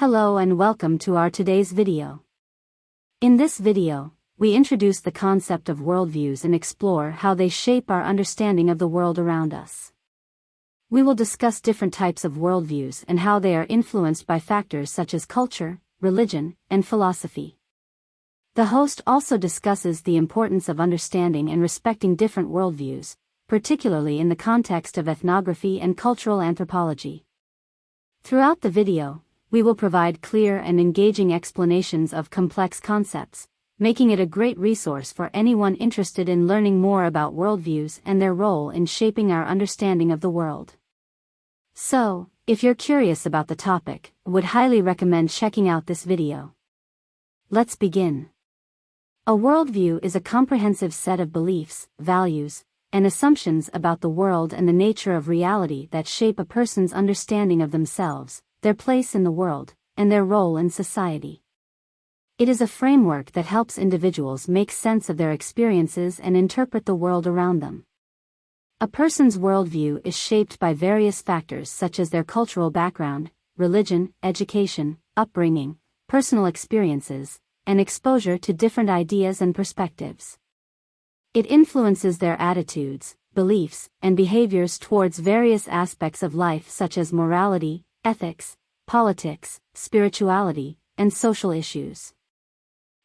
Hello and welcome to our today's video. In this video, we introduce the concept of worldviews and explore how they shape our understanding of the world around us. We will discuss different types of worldviews and how they are influenced by factors such as culture, religion, and philosophy. The host also discusses the importance of understanding and respecting different worldviews, particularly in the context of ethnography and cultural anthropology. Throughout the video, we will provide clear and engaging explanations of complex concepts, making it a great resource for anyone interested in learning more about worldviews and their role in shaping our understanding of the world. So, if you're curious about the topic, I would highly recommend checking out this video. Let's begin. A worldview is a comprehensive set of beliefs, values, and assumptions about the world and the nature of reality that shape a person's understanding of themselves, their place in the world, and their role in society. It is a framework that helps individuals make sense of their experiences and interpret the world around them. A person's worldview is shaped by various factors such as their cultural background, religion, education, upbringing, personal experiences, and exposure to different ideas and perspectives. It influences their attitudes, beliefs, and behaviors towards various aspects of life such as morality, ethics, politics, spirituality, and social issues.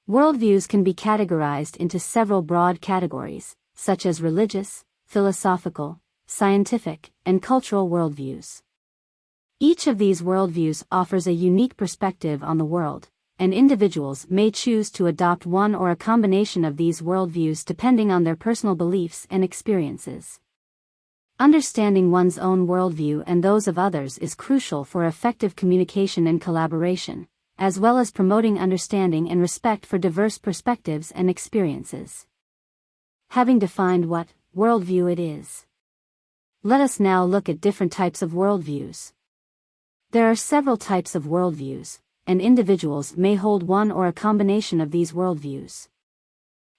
Worldviews can be categorized into several broad categories, such as religious, philosophical, scientific, and cultural worldviews. Each of these worldviews offers a unique perspective on the world, and individuals may choose to adopt one or a combination of these worldviews depending on their personal beliefs and experiences. Understanding one's own worldview and those of others is crucial for effective communication and collaboration, as well as promoting understanding and respect for diverse perspectives and experiences. Having defined what worldview it is, let us now look at different types of worldviews. There are several types of worldviews, and individuals may hold one or a combination of these worldviews.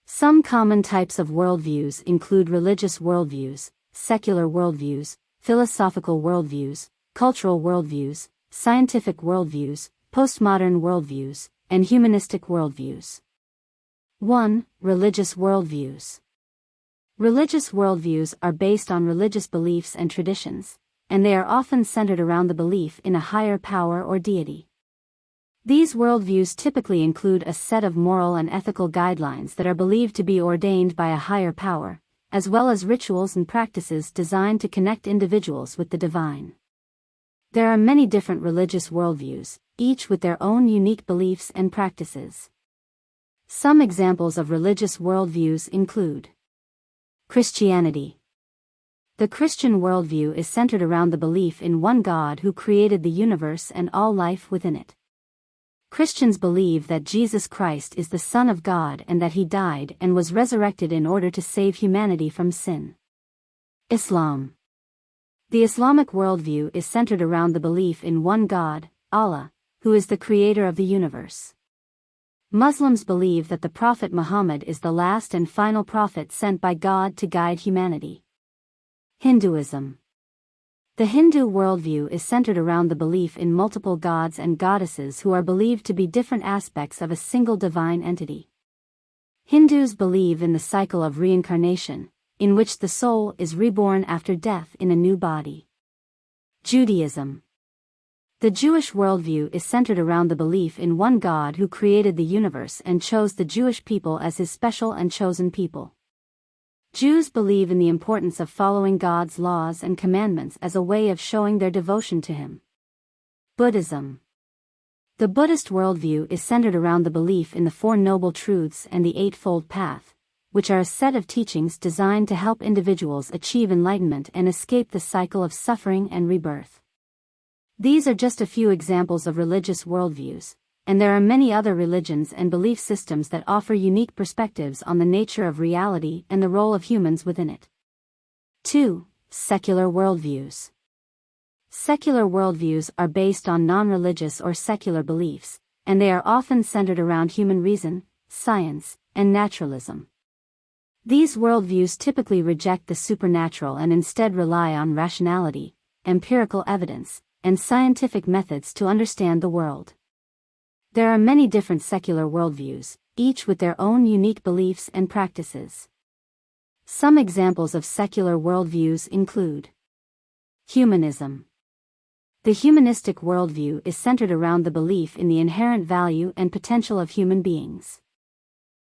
Some common types of worldviews include religious worldviews, secular worldviews, philosophical worldviews, cultural worldviews, scientific worldviews, postmodern worldviews, and humanistic worldviews. 1. Religious worldviews. Religious worldviews are based on religious beliefs and traditions, and they are often centered around the belief in a higher power or deity. These worldviews typically include a set of moral and ethical guidelines that are believed to be ordained by a higher power, as well as rituals and practices designed to connect individuals with the divine. There are many different religious worldviews, each with their own unique beliefs and practices. Some examples of religious worldviews include Christianity. The Christian worldview is centered around the belief in one God who created the universe and all life within it. Christians believe that Jesus Christ is the Son of God and that he died and was resurrected in order to save humanity from sin. Islam. The Islamic worldview is centered around the belief in one God, Allah, who is the creator of the universe. Muslims believe that the Prophet Muhammad is the last and final prophet sent by God to guide humanity. Hinduism. The Hindu worldview is centered around the belief in multiple gods and goddesses who are believed to be different aspects of a single divine entity. Hindus believe in the cycle of reincarnation, in which the soul is reborn after death in a new body. Judaism. The Jewish worldview is centered around the belief in one God who created the universe and chose the Jewish people as his special and chosen people. Jews believe in the importance of following God's laws and commandments as a way of showing their devotion to him. Buddhism. The Buddhist worldview is centered around the belief in the Four Noble Truths and the Eightfold Path, which are a set of teachings designed to help individuals achieve enlightenment and escape the cycle of suffering and rebirth. These are just a few examples of religious worldviews, and there are many other religions and belief systems that offer unique perspectives on the nature of reality and the role of humans within it. 2. Secular worldviews. Secular worldviews are based on non-religious or secular beliefs, and they are often centered around human reason, science, and naturalism. These worldviews typically reject the supernatural and instead rely on rationality, empirical evidence, and scientific methods to understand the world. There are many different secular worldviews, each with their own unique beliefs and practices. Some examples of secular worldviews include Humanism. The humanistic worldview is centered around the belief in the inherent value and potential of human beings.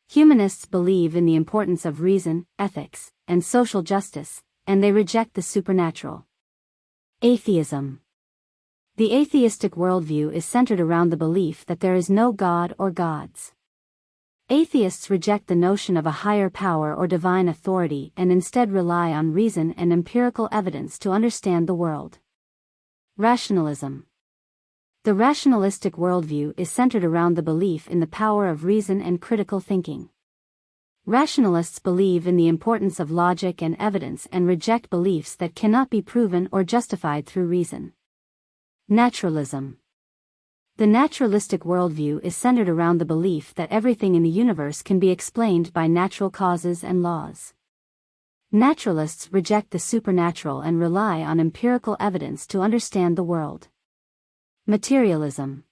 Humanists believe in the importance of reason, ethics, and social justice, and they reject the supernatural. Atheism. The atheistic worldview is centered around the belief that there is no God or gods. Atheists reject the notion of a higher power or divine authority and instead rely on reason and empirical evidence to understand the world. Rationalism. The rationalistic worldview is centered around the belief in the power of reason and critical thinking. Rationalists believe in the importance of logic and evidence and reject beliefs that cannot be proven or justified through reason. Naturalism. The naturalistic worldview is centered around the belief that everything in the universe can be explained by natural causes and laws. Naturalists reject the supernatural and rely on empirical evidence to understand the world. Materialism.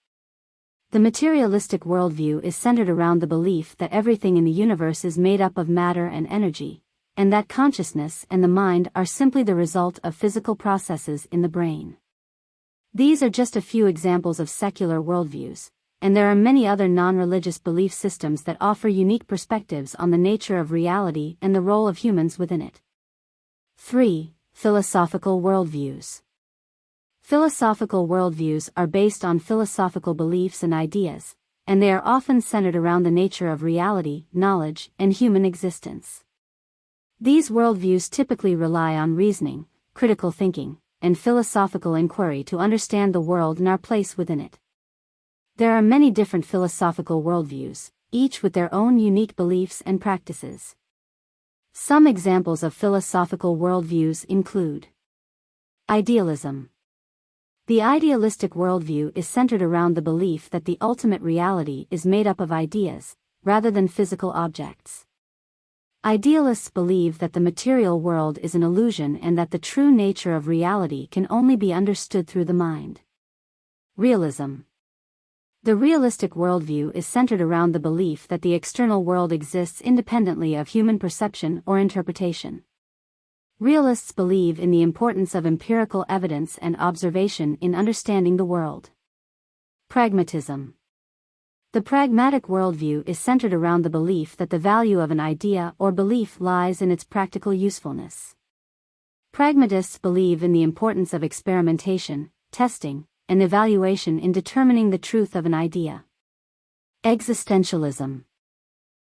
The materialistic worldview is centered around the belief that everything in the universe is made up of matter and energy, and that consciousness and the mind are simply the result of physical processes in the brain. These are just a few examples of secular worldviews, and there are many other non-religious belief systems that offer unique perspectives on the nature of reality and the role of humans within it. 3. Philosophical worldviews. Philosophical worldviews are based on philosophical beliefs and ideas, and they are often centered around the nature of reality, knowledge, and human existence. These worldviews typically rely on reasoning, critical thinking, and philosophical inquiry to understand the world and our place within it. There are many different philosophical worldviews, each with their own unique beliefs and practices. Some examples of philosophical worldviews include Idealism. The idealistic worldview is centered around the belief that the ultimate reality is made up of ideas, rather than physical objects. Idealists believe that the material world is an illusion and that the true nature of reality can only be understood through the mind. Realism. The realistic worldview is centered around the belief that the external world exists independently of human perception or interpretation. Realists believe in the importance of empirical evidence and observation in understanding the world. Pragmatism. The pragmatic worldview is centered around the belief that the value of an idea or belief lies in its practical usefulness. Pragmatists believe in the importance of experimentation, testing, and evaluation in determining the truth of an idea. Existentialism.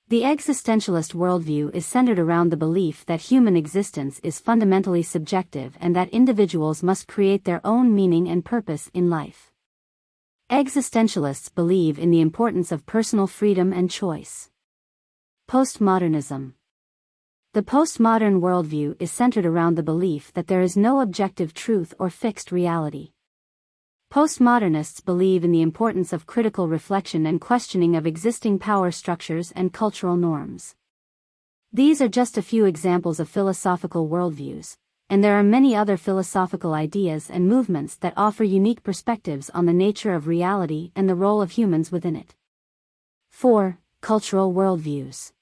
The existentialist worldview is centered around the belief that human existence is fundamentally subjective and that individuals must create their own meaning and purpose in life. Existentialists believe in the importance of personal freedom and choice. Postmodernism. The postmodern worldview is centered around the belief that there is no objective truth or fixed reality. Postmodernists believe in the importance of critical reflection and questioning of existing power structures and cultural norms. These are just a few examples of philosophical worldviews, and there are many other philosophical ideas and movements that offer unique perspectives on the nature of reality and the role of humans within it. 4. Cultural worldviews.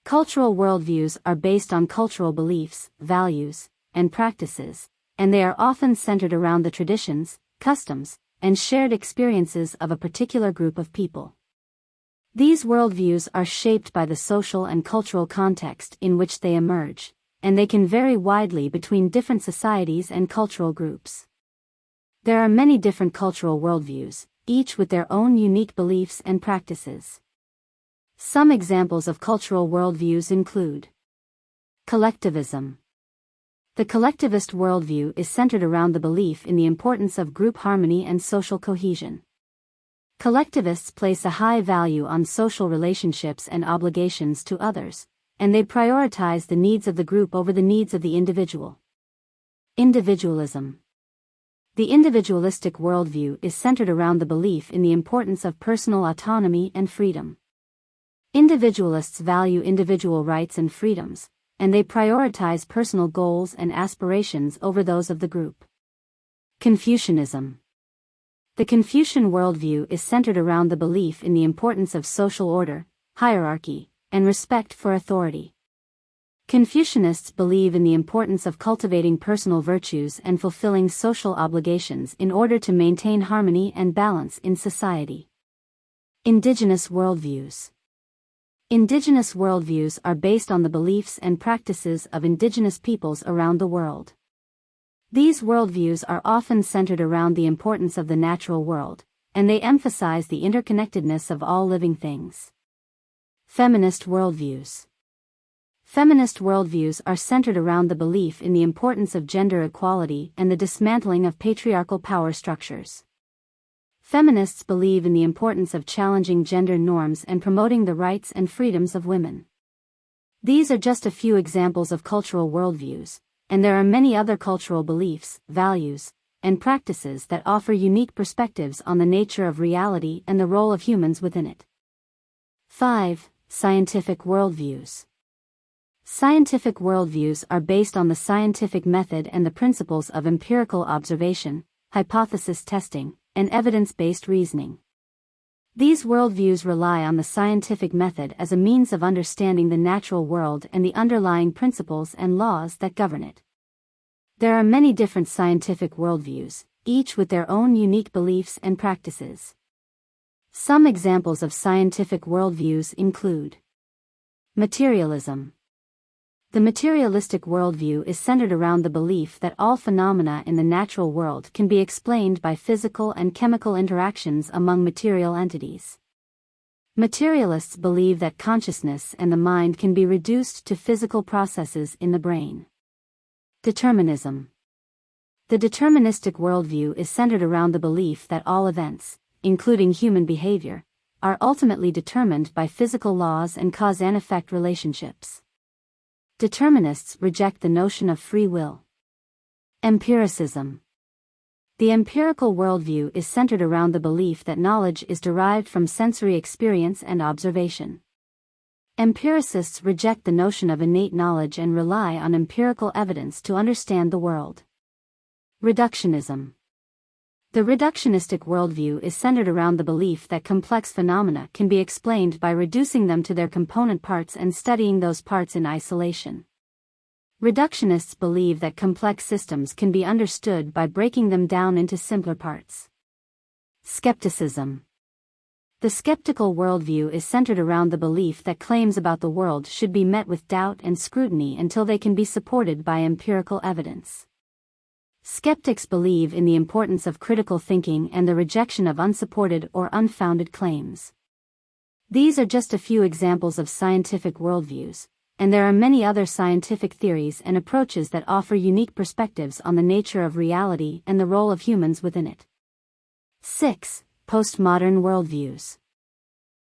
Cultural worldviews are based on cultural beliefs, values, and practices, and they are often centered around the traditions, customs, and shared experiences of a particular group of people. These worldviews are shaped by the social and cultural context in which they emerge, and they can vary widely between different societies and cultural groups. There are many different cultural worldviews, each with their own unique beliefs and practices. Some examples of cultural worldviews include Collectivism. The collectivist worldview is centered around the belief in the importance of group harmony and social cohesion. Collectivists place a high value on social relationships and obligations to others, and they prioritize the needs of the group over the needs of the individual. Individualism. The individualistic worldview is centered around the belief in the importance of personal autonomy and freedom. Individualists value individual rights and freedoms, and they prioritize personal goals and aspirations over those of the group. Confucianism. The Confucian worldview is centered around the belief in the importance of social order, hierarchy, and respect for authority. Confucianists believe in the importance of cultivating personal virtues and fulfilling social obligations in order to maintain harmony and balance in society. Indigenous worldviews. Indigenous worldviews are based on the beliefs and practices of indigenous peoples around the world. These worldviews are often centered around the importance of the natural world, and they emphasize the interconnectedness of all living things. Feminist worldviews. Feminist worldviews are centered around the belief in the importance of gender equality and the dismantling of patriarchal power structures. Feminists believe in the importance of challenging gender norms and promoting the rights and freedoms of women. These are just a few examples of cultural worldviews, and there are many other cultural beliefs, values, and practices that offer unique perspectives on the nature of reality and the role of humans within it. 5. Scientific worldviews. Scientific worldviews are based on the scientific method and the principles of empirical observation, hypothesis testing, and evidence-based reasoning. These worldviews rely on the scientific method as a means of understanding the natural world and the underlying principles and laws that govern it. There are many different scientific worldviews, each with their own unique beliefs and practices. Some examples of scientific worldviews include Materialism. The materialistic worldview is centered around the belief that all phenomena in the natural world can be explained by physical and chemical interactions among material entities. Materialists believe that consciousness and the mind can be reduced to physical processes in the brain. Determinism. The deterministic worldview is centered around the belief that all events, including human behavior, are ultimately determined by physical laws and cause and effect relationships. Determinists reject the notion of free will. Empiricism. The empirical worldview is centered around the belief that knowledge is derived from sensory experience and observation. Empiricists reject the notion of innate knowledge and rely on empirical evidence to understand the world. Reductionism. The reductionistic worldview is centered around the belief that complex phenomena can be explained by reducing them to their component parts and studying those parts in isolation. Reductionists believe that complex systems can be understood by breaking them down into simpler parts. Skepticism. The skeptical worldview is centered around the belief that claims about the world should be met with doubt and scrutiny until they can be supported by empirical evidence. Skeptics believe in the importance of critical thinking and the rejection of unsupported or unfounded claims. These are just a few examples of scientific worldviews, and there are many other scientific theories and approaches that offer unique perspectives on the nature of reality and the role of humans within it. 6. Postmodern worldviews.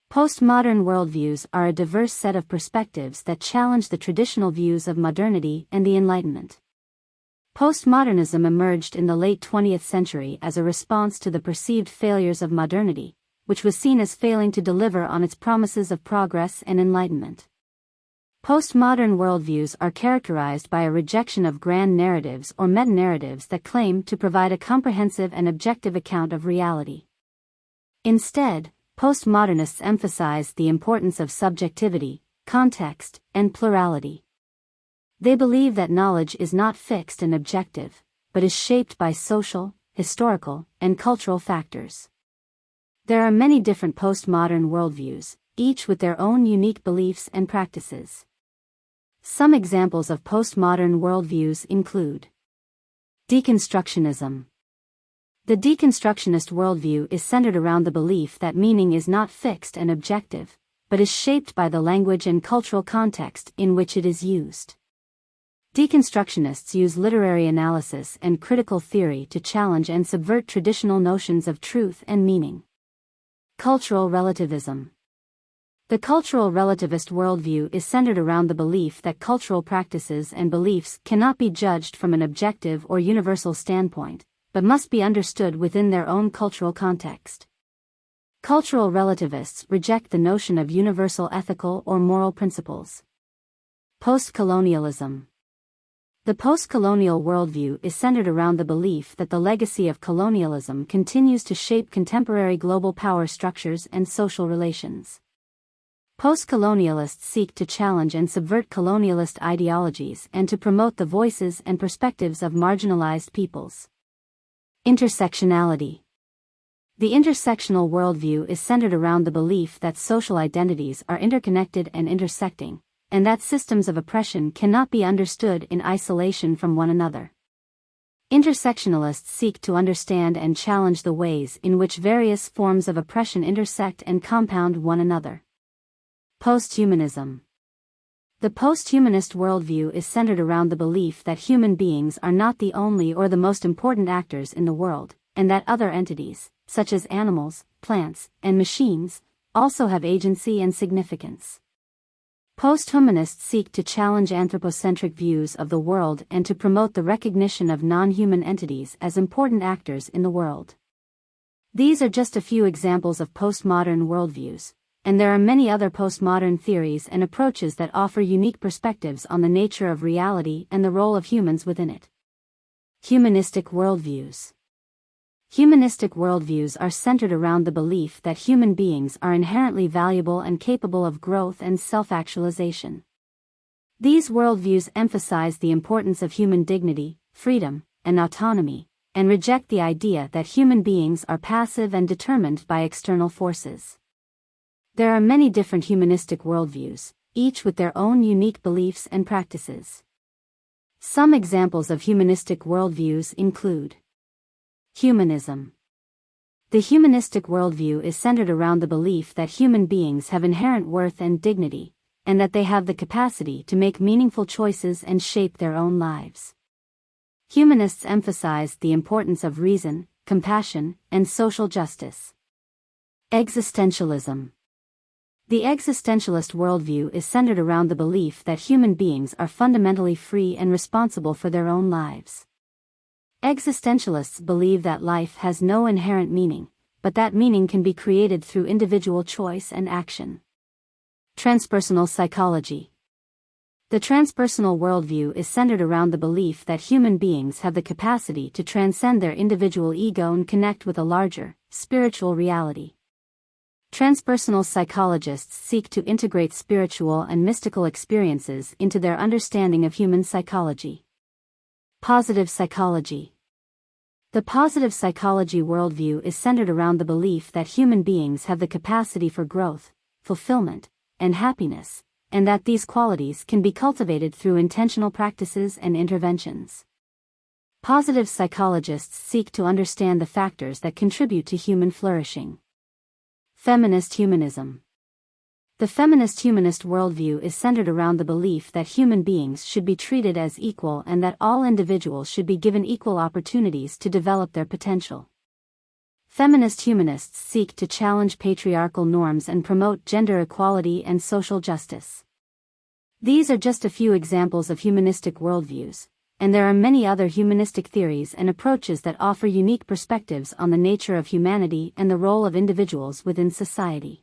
Postmodern worldviews are a diverse set of perspectives that challenge the traditional views of modernity and the Enlightenment. Postmodernism emerged in the late 20th century as a response to the perceived failures of modernity, which was seen as failing to deliver on its promises of progress and enlightenment. Postmodern worldviews are characterized by a rejection of grand narratives or meta-narratives that claim to provide a comprehensive and objective account of reality. Instead, postmodernists emphasize the importance of subjectivity, context, and plurality. They believe that knowledge is not fixed and objective, but is shaped by social, historical, and cultural factors. There are many different postmodern worldviews, each with their own unique beliefs and practices. Some examples of postmodern worldviews include Deconstructionism. The deconstructionist worldview is centered around the belief that meaning is not fixed and objective, but is shaped by the language and cultural context in which it is used. Deconstructionists use literary analysis and critical theory to challenge and subvert traditional notions of truth and meaning. Cultural relativism. The cultural relativist worldview is centered around the belief that cultural practices and beliefs cannot be judged from an objective or universal standpoint, but must be understood within their own cultural context. Cultural relativists reject the notion of universal ethical or moral principles. Post-colonialism. The post-colonial worldview is centered around the belief that the legacy of colonialism continues to shape contemporary global power structures and social relations. Post-colonialists seek to challenge and subvert colonialist ideologies and to promote the voices and perspectives of marginalized peoples. Intersectionality. The intersectional worldview is centered around the belief that social identities are interconnected and intersecting, and that systems of oppression cannot be understood in isolation from one another. Intersectionalists seek to understand and challenge the ways in which various forms of oppression intersect and compound one another. Posthumanism. The posthumanist worldview is centered around the belief that human beings are not the only or the most important actors in the world, and that other entities, such as animals, plants, and machines, also have agency and significance. Posthumanists seek to challenge anthropocentric views of the world and to promote the recognition of non-human entities as important actors in the world. These are just a few examples of postmodern worldviews, and there are many other postmodern theories and approaches that offer unique perspectives on the nature of reality and the role of humans within it. Humanistic worldviews. Humanistic worldviews are centered around the belief that human beings are inherently valuable and capable of growth and self-actualization. These worldviews emphasize the importance of human dignity, freedom, and autonomy, and reject the idea that human beings are passive and determined by external forces. There are many different humanistic worldviews, each with their own unique beliefs and practices. Some examples of humanistic worldviews include Humanism. The humanistic worldview is centered around the belief that human beings have inherent worth and dignity, and that they have the capacity to make meaningful choices and shape their own lives. Humanists emphasize the importance of reason, compassion, and social justice. Existentialism. The existentialist worldview is centered around the belief that human beings are fundamentally free and responsible for their own lives. Existentialists believe that life has no inherent meaning, but that meaning can be created through individual choice and action. Transpersonal psychology. The transpersonal worldview is centered around the belief that human beings have the capacity to transcend their individual ego and connect with a larger, spiritual reality. Transpersonal psychologists seek to integrate spiritual and mystical experiences into their understanding of human psychology. Positive psychology. The positive psychology worldview is centered around the belief that human beings have the capacity for growth, fulfillment, and happiness, and that these qualities can be cultivated through intentional practices and interventions. Positive psychologists seek to understand the factors that contribute to human flourishing. Feminist humanism. The feminist humanist worldview is centered around the belief that human beings should be treated as equal and that all individuals should be given equal opportunities to develop their potential. Feminist humanists seek to challenge patriarchal norms and promote gender equality and social justice. These are just a few examples of humanistic worldviews, and there are many other humanistic theories and approaches that offer unique perspectives on the nature of humanity and the role of individuals within society.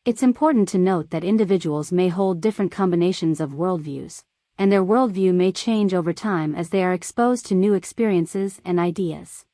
It's important to note that individuals may hold different combinations of worldviews, and their worldview may change over time as they are exposed to new experiences and ideas.